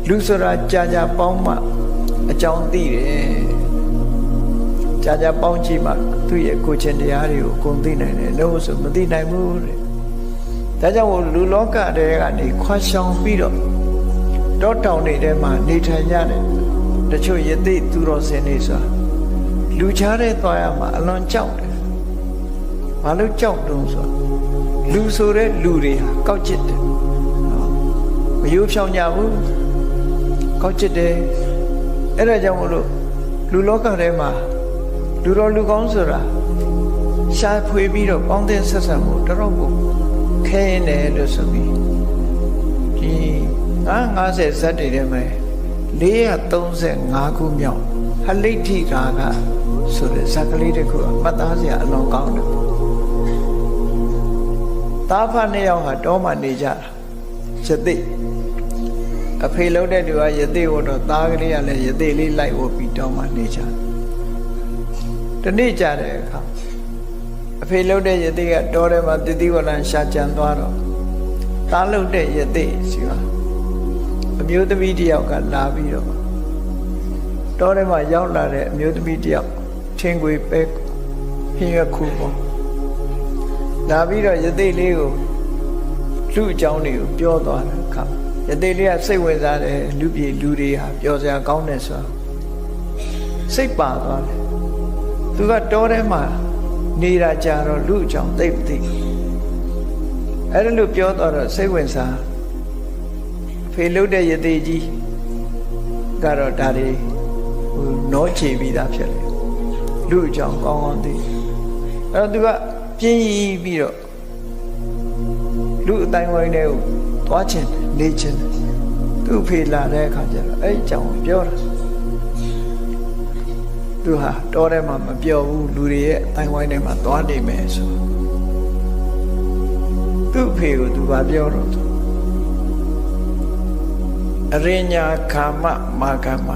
လူဆိုတာကြာကြာပေါင်းမှအကြောင်းသိတယ်ကြာကြာပေါင်းကြည့်မှသူ့ရဲ့ကိုယ်ချင်းတရားတွေကိုအကုန်သိနိုင်တယ်လို့ဆိုမသိနိုင်ဘူးတဲ့ဒါကြောင့်လူလောကတွေကနေခွာရှောင်ပြီးတော့တောတောင်တွေထဲမှာနေထိုင်ကြတယ်တချို့ယသိသူတော်စင်တွေဆိုတာလူချားတဲ့သွားရမှာအလွန်ကြောက်တယ်ဘာလို့ကြောက်တုံးဆိုလူဆိုတဲ့လူတွေဟာကောက်ကျစ်တယ်မယိုးဖြောင်းကြဘူးကောက်ကျစ်တယ်အဲ့ဒါကြောင့်မလို့လူလောကထဲမှာလူတော်လူကောင်းဆိုတာရှားဖွေပြီးတော့ပေါင်းတဲ့ဆက်ဆံမှုတော်တော်ကိုခဲရင်တယ်လို့ဆိုပြီးဒီ50ဇတ်တွေထဲမှာ435ခုမြောက်ဟလိဋ္ဌိကာကဆိုတဲ့ဇာတ်ကလေးတစ်ခုအမှတ်သားစရာအလွန်ကောင်းတယ်သားဖနှစ်ယောက်ဟာတောမှာနေကြတာယသိအဖေလုံးတဲ့သူကယသိဝတ်တော့သားကလေးကလည်းယသိလေးလိုက်ဝတ်ပြီးတောမှာနေကြတနေ့ကြတဲ့အခါအဖေလုံးတဲ့ယသိကတောထဲမှာတတိဝရံရှာကြံသွားတော့သားလုံးတဲ့ယသိစီကအမျိုးသမီးတစ်ယောက်ကလာပြီးတော့တောထဲမှာရောက်လာတဲ့အမျိုးသမီးတစ်ယောက်ချင်းခွေပဲဟင်းရခုပေါ့လာပြီးတော့ယသိလေးကိုလူအကြောင်းတွေကိုပြောသွားတယ်ခါယသိလေးကစိတ်ဝင်စားတယ်လူပြေလူတွေဟာပြောစရာကောင်းတယ်ဆိုစိတ်ပါသွားတယ်သူကတောထဲမှာနေတာကြတော့လူအကြောင်းသိမသိအဲ့ဒါလို့ပြောတော့စိတ်ဝင်စားဖေလုတဲ့ယသိကြီးကတော့ဒါတွေနောချေပြီးသားဖြစ်တယ်လူအကြောင်းကောင်းကောင်းသိအဲ့တော့သူကပြင်းပြီးတော့လူအတိုင်းဝိုင်းတွေကိုသွားချင်နေချင်သူ့ဖေလာတဲ့အခါကျတော့အဲ့အကြောင်းပြောတာသူဟာတောထဲမှာမပြောဘူးလူတွေရဲ့အတိုင်းဝိုင်းထဲမှာသွားနေမယ်ဆိုသူ့ဖေကိုသူကပြောတော့အရိညာခာမမာကမ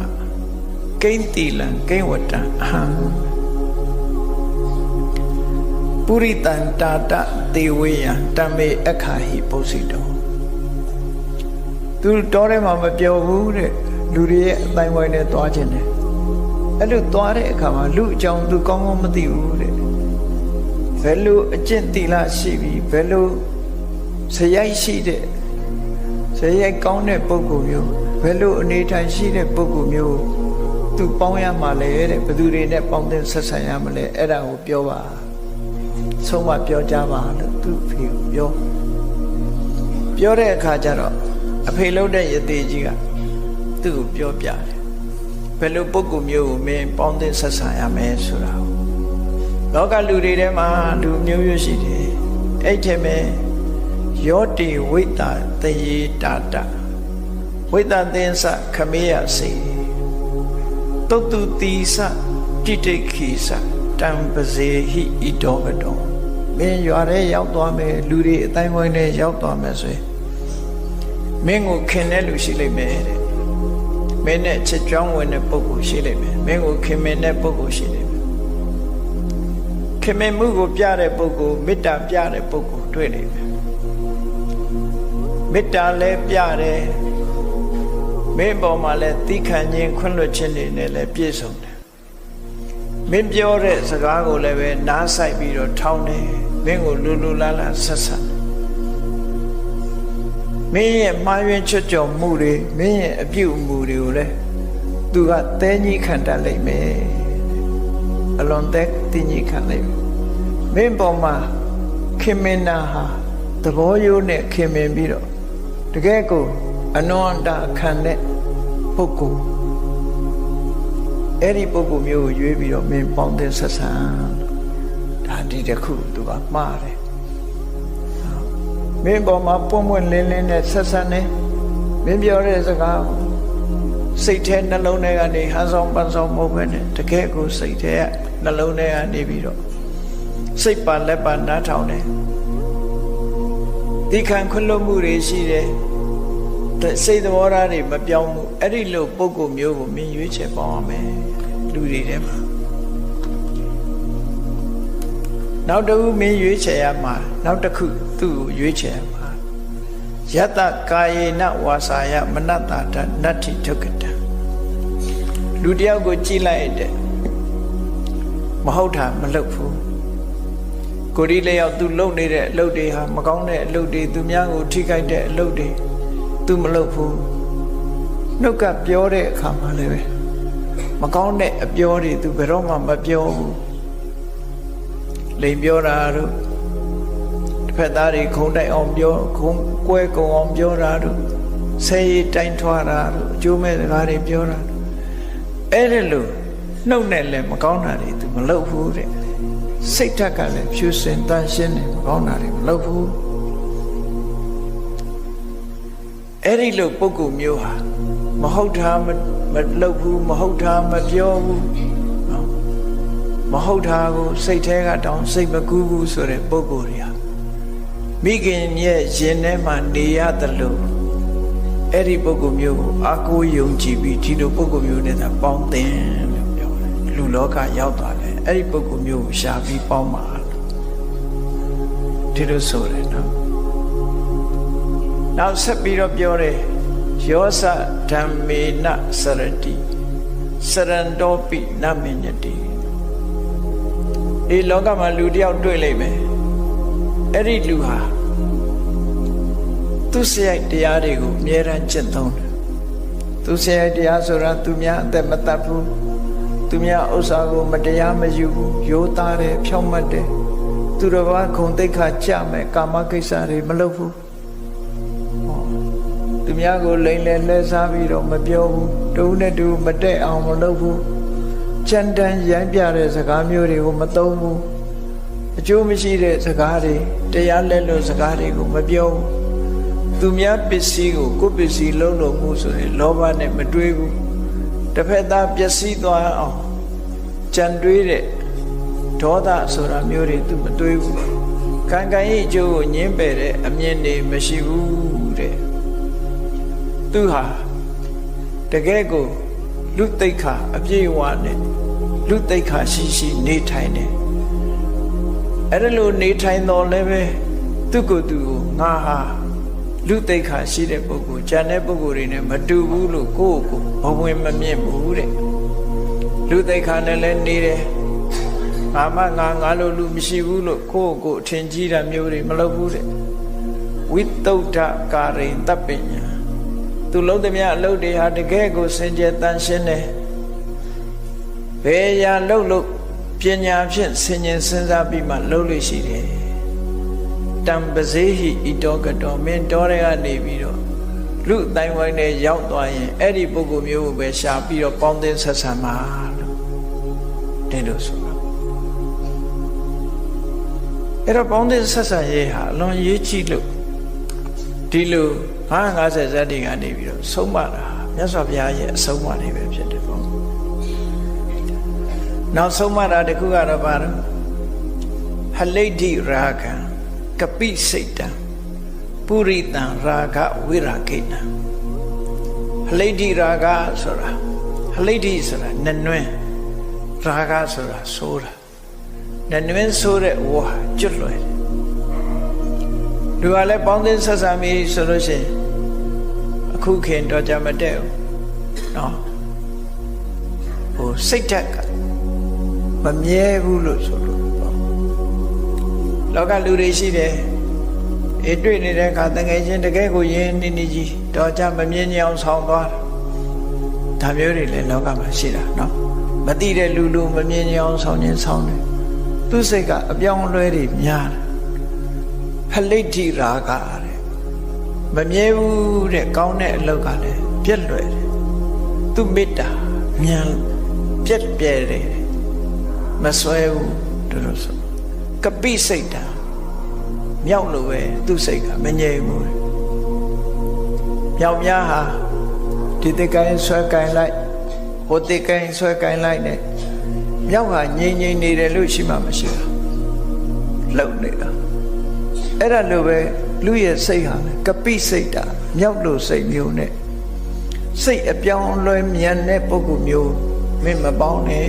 ကိဉ္တိလံကိဉ္ဝတ္တအဟံပုရိတံတာတသေဝေယံတမေအခါဟိပုစိတောသူတောထဲမှာမပြောဘူးတဲ့လူတွေရဲ့အတိုင်းဝိုင်းနဲ့သွားခြင်းတယ်အဲ့လိုသွားတဲ့အခါမှာလူအကြောင်းသူကောင်းကောင်းမသိဘူးတဲ့ဘယ်လိုအကျင့်တိလရှိပြီးဘယ်လိုဇယိုက်ရှိတဲ့ဇယိုက်ကောင်းတဲ့ပုဂ္ဂိုလ်မျိုးဘယ်လိုအနေထိုင်ရှိတဲ့ပုဂ္ဂိုလ်မျိုးသူပေါင်းရမှာလဲတဲ့ဘယ်သူတွေနဲ့ပေါင်းတဲ့ဆက်ဆံရမလဲအဲ့ဒါကိုပြောပါဆုံးမပြောကြပါလို့သူ့ဖေကိုပြောတဲ့အခါကျတော့အဖေလုံးတဲ့ယသိကြီးကသူ့ကိုပြောပြတယ်ဘယ်လိုပုဂ္ဂိုလ်မျိုးကိုမင်းပေါင်းတဲ့ဆက်ဆံရမယ်ဆိုတာကိုလောကလူတွေထဲမှာလူမျိုးမျိုးရှိတယ်အဲ့ထဲမှာယောတိဝိတ္တတယေတာတဝိတ္တသင်္စခမေယစေတုတ်တုတိစတိတိခိစတံပဇေဟိဣတောကတောမင်းရွာထဲရောက်သွားမယ်လူတွေအတိုင်းဝိုင်းထဲရောက်သွားမယ်ဆိုရင်မင်းကိုခင်တဲ့လူရှိလိမ့်မယ်တဲ့မင်းနဲ့ချစ်ကြောင်းဝင်တဲ့ပုဂ္ဂိုလ်ရှိလိမ့်မယ်မင်းကိုခင်မင်တဲ့ပုဂ္ဂိုလ်ရှိလိမ့်မယ်ခင်မင်မှုကိုပြတဲ့ပုဂ္ဂိုလ်မေတ္တာပြတဲ့ပုဂ္ဂိုလ်တွေ့လိမ့်မယ်မေတ္တာလည်းပြတယ်မင်းပေါ်မှာလည်းသီးခံခြင်းခွင့်လွှတ်ခြင်းတွေနဲ့လည်းပြည့်စုံတယ်မင်းပြောတဲ့စကားကိုလည်းပဲနားဆိုင်ပြီးတော့ထောင်းတယ်မင်းကိုလူလူလားလားဆက်ဆက်မင်းရဲ့မှားယွင်းချွတ်ချော်မှုတွေမင်းရဲ့အပြုအမူတွေကိုလည်းသူကသဲကြီးခံတတ်လိမ့်မယ်အလွန်သက်တင်းကြီးခံလိမ့်မယ်မင်းပေါ်မှာခင်မင်နာဟာသဘောရိုးနဲ့ခင်မင်ပြီးတော့တကယ်ကိုအနန္တခံတဲ့ပုဂ္ဂိုလ်အဲ့ဒီပုဂ္ဂိုလ်မျိုးကိုရွေးပြီးတော့မင်းပေါင်းတဲ့ဆက်ဆံဒါဒီတစ်ခုသူကမှားတယ်မင်းပေါ်မှာပွန့်ပွန့်လင်းလင်းနဲ့ဆက်ဆံနေမင်းပြောတဲ့စကားစိတ်ထဲနှလုံးထဲကနေဟန်ဆောင်ပန်းဆောင်မဟုတ်ဘဲနဲ့တကယ်ကိုစိတ်ထဲကနှလုံးထဲကနေပြီးတော့စိတ်ပါလက်ပါနားထောင်တယ်ဒီခံခွင့်လွှတ်မှုတွေရှိတယ်စိတ်သဘောထားတွေမပြောင်းဘူးအဲ့ဒီလိုပုဂ္ဂိုလ်မျိုးကိုမင်းရွေးချယ်ပေါင်းရမယ်လူတွေထဲမှာနောက်တစ်ခုမင်းရွေးချယ်ရမှာနောက်တစ်ခုသူ့ကိုရွေးချယ်ရမှာ ယတကာယေနဝါစာယမနတ္တာတနတ္ထိဒုက္ကတံလူတယောက်ကိုကြည့်လိုက်တဲ့မဟုတ်တာမလုပ်ဘူးကိုရီလေးယောက်သူလုပ်နေတဲ့အလုပ်တွေဟာမကောင်းတဲ့အလုပ်တွေသူများကိုထိခိုက်တဲ့အလုပ်တွေသူမလုပ်ဘူးနှုတ်ကပြောတဲ့အခါမှာလည်းပဲမကောင်းတဲ့အပြောတွေသူဘယ်တော့မှမပြောဘူးလိမ်ပြောတာတို့တစ်ဖက်သားတွေခုံတိုက်အောင်ပြောခုံကွဲကုံအောင်ပြောတာတို့ဆဲရီတိုင်းထွားတာတို့အကျိုးမဲ့စကားတွေပြောတာအဲ့ဒါလို့နှုတ်နဲ့လည်းမကောင်းတာတွေသူမလုပ်ဘူးတဲ့စိတ်ဓာတ်ကလည်းဖြူစင်တန်ရှင်းတယ်မကောင်းတာတွေမလုပ်ဘူးအဲ့ဒီလိုပုဂ္ဂိုလ်မျိုးဟာမဟုတ်တာမလုပ်ဘူးမဟုတ်တာမပြောဘူးမဟုတ်တာကိုစိတ်ထဲကတောင်းစိတ်မကူးဘူးဆိုတဲ့ပုဂ္ဂိုလ်တွေဟာမိခင်ရဲ့ရင်ထဲမှာနေရတယ်လို့အဲ့ဒီပုဂ္ဂိုလ်မျိုးကိုအာကိုယုံကြည်ပြီးဒီလိုပုဂ္ဂိုလ်မျိုးနဲ့သာပေါင်းသင်လို့ပြောတယ်လူလောကရောက်သွားတယ်အဲ့ဒီပုဂ္ဂိုလ်မျိုးကိုရှာပြီးပေါင်းပါဒီလိုဆိုတယ်နော်နောက်ဆက်ပြီးတော့ပြောတယ်ယောသဓမ္မေနစရတိစရန္တောပိနမညတိဒီလောကမှာလူတယောက်တွေ့လိမ့်မယ်အဲ့ဒီလူဟာသူစရိုက်တရားတွေကိုအမြဲတမ်းကျင့်သုံးတယ်သူစရိုက်တရားဆိုတာသူများအသက်မတတ်ဘူးသူများဥစ္စာကိုမတရားမယူဘူးရိုးသားတယ်ဖြောင့်မတ်တယ်သူတော်ဘာခုံတိတ်ခါကြမယ်ကာမကိစ္စတွေမလုပ်ဘူးသူများကိုလိမ်လည်လှည့်စားပြီးတော့မပြောဘူးတူနဲ့တူမတက်အောင်မလုပ်ဘူးကြမ်းတမ်းရိုင်းပြတဲ့စကားမျိုးတွေကိုမသုံးဘူးအကျိုးမရှိတဲ့စကားတွေတရားလက်လွတ်စကားတွေကိုမပြောဘူးသူများပစ္စည်းကိုကိုယ်ပစ္စည်းလုံးလို့မှုဆိုရင်လောဘနဲ့မတွေးဘူးတစ်ဖက်သားပျက်စီးသွားအောင်ကြံတွေးတဲ့ဒေါသဆိုတာမျိုးတွေသူမတွေးဘူးကံကံရဲ့အကျိုးကိုညှင်းပယ်တဲ့အမြင်တွေမရှိဘူးတဲ့သူဟာတကယ်ကိုလူသိက္ခာအပြည့်အဝနဲ့လူသိက္ခာရှိရှိနေထိုင်တယ်အဲ့ဒါလိုနေထိုင်တော်လည်းပဲသူကိုယ်သူကိုငါဟာလူသိက္ခာရှိတဲ့ပုဂ္ဂိုလ်ဉာဏ်တဲ့ပုဂ္ဂိုလ်တွေနဲ့မတူဘူးလို့ကိုယ့်ကိုဘဝင်မမြင်ဘူးတဲ့လူသိက္ခာနဲ့လည်းနေတယ်ငါလို့လူမရှိဘူးလို့ကိုယ့်ကိုအထင်ကြီးတာမျိုးတွေမလုပ်ဘူးတဲ့ဝိသုဒ္ဓကာရိတ္တပညာသူလုံးသမျှအလုပ်တွေဟာတကယ်ကိုစင်ကြယ်တန်ရှင်းတယ်ဘယ်ရာလို့ပညာဖြင့်ဆင်ញင်စဉ်းစားပြီးမှလုပ်လို့ရှိတယ်တံပဇေဟိဣတောကတောမင်းတော်တွေကနေပြီးတော့လူအတိုင်းဝိုင်းနဲ့ရောက်သွားရင်အဲ့ဒီပုဂ္ဂိုလ်မျိုးကိုပဲရှာပြီးတော့ပေါင်းသင်းဆက်ဆံပါလို့ဒီလိုဆိုတာအဲ့တော့ပေါင်းသင်းဆက်ဆံရေးဟာအလွန်ရေးကြည့်လို့ဒီလို50ဇတ်တွေကနေပြီးတော့ဆုံးမတာမြတ်စွာဘုရားရဲ့အဆုံးအမတွေပဲဖြစ်တယ်ပေါ့နောက်ဆုံးမတာတခုကတော့ဘာလဲဟလိဋ္ဌိရာဂံကပိစိတ်တံပုရိတံရာဂဝိရာဂိဏံဟလိဋ္ဌိရာဂဆိုတာဟလိဋ္ဌိဆိုတာနနွင်းရာဂဆိုတာဆိုးတာနနွင်းဆိုးတဲ့ဝါကျွတ်လွယ်တယ်လူကလည်းပေါင်းသင်းဆက်ဆံပြီးဆိုလို့ရှိရင်အခုခင်တော့ကြမတည့်ဘူးနော်ဟိုစိတ်ဓာတ်ကမမြဲဘူးလို့ဆိုလို့လောကလူတွေရှိတယ်အေးတွေ့နေတဲ့အခါတကယ်ချင်းတကယ်ကိုရင်းနေနေကြီးတော့ကြမမြင်ကြအောင်ဆောင်သွားဒါမျိုးတွေလည်းလောကမှာရှိတာနော်မသိတဲ့လူမမြင်ကြအောင်ဆောင်ခြင်းဆောင်တယ်သူစိတ်ကအပြောင်းအလဲတွေများတယ်ဟလိဋ္ဌိရာဂတဲ့မမြဲဘူးတဲ့ကောင်းတဲ့အလုပ်ကလည်းပြက်လွယ်တယ်သူမေတ္တာမြန်ပြက်ပြဲတယ်မစွဲဘူးတို့လို့ဆိုကပိစိတ်တာမြောက်လို့ပဲသူ့စိတ်ကမငြိမ်ဘူးမြောက်များဟာဒီတကိုင်းဆွဲကိုင်းလိုက်ဟိုတကိုင်းဆွဲကိုင်းလိုက်နဲ့မြောက်ဟာငြိမ်နေတယ်လို့ရှိမှမရှိဘူးလှုပ်နေတာအဲ့ဒါလိုပဲလူရဲ့စိတ်ဟာကပိစိတ်တာမြောက်လို့စိတ်မျိုးနဲ့စိတ်အပြောင်းအလဲမြန်တဲ့ပုဂ္ဂိုလ်မျိုးမင်းမပေါင်းနဲ့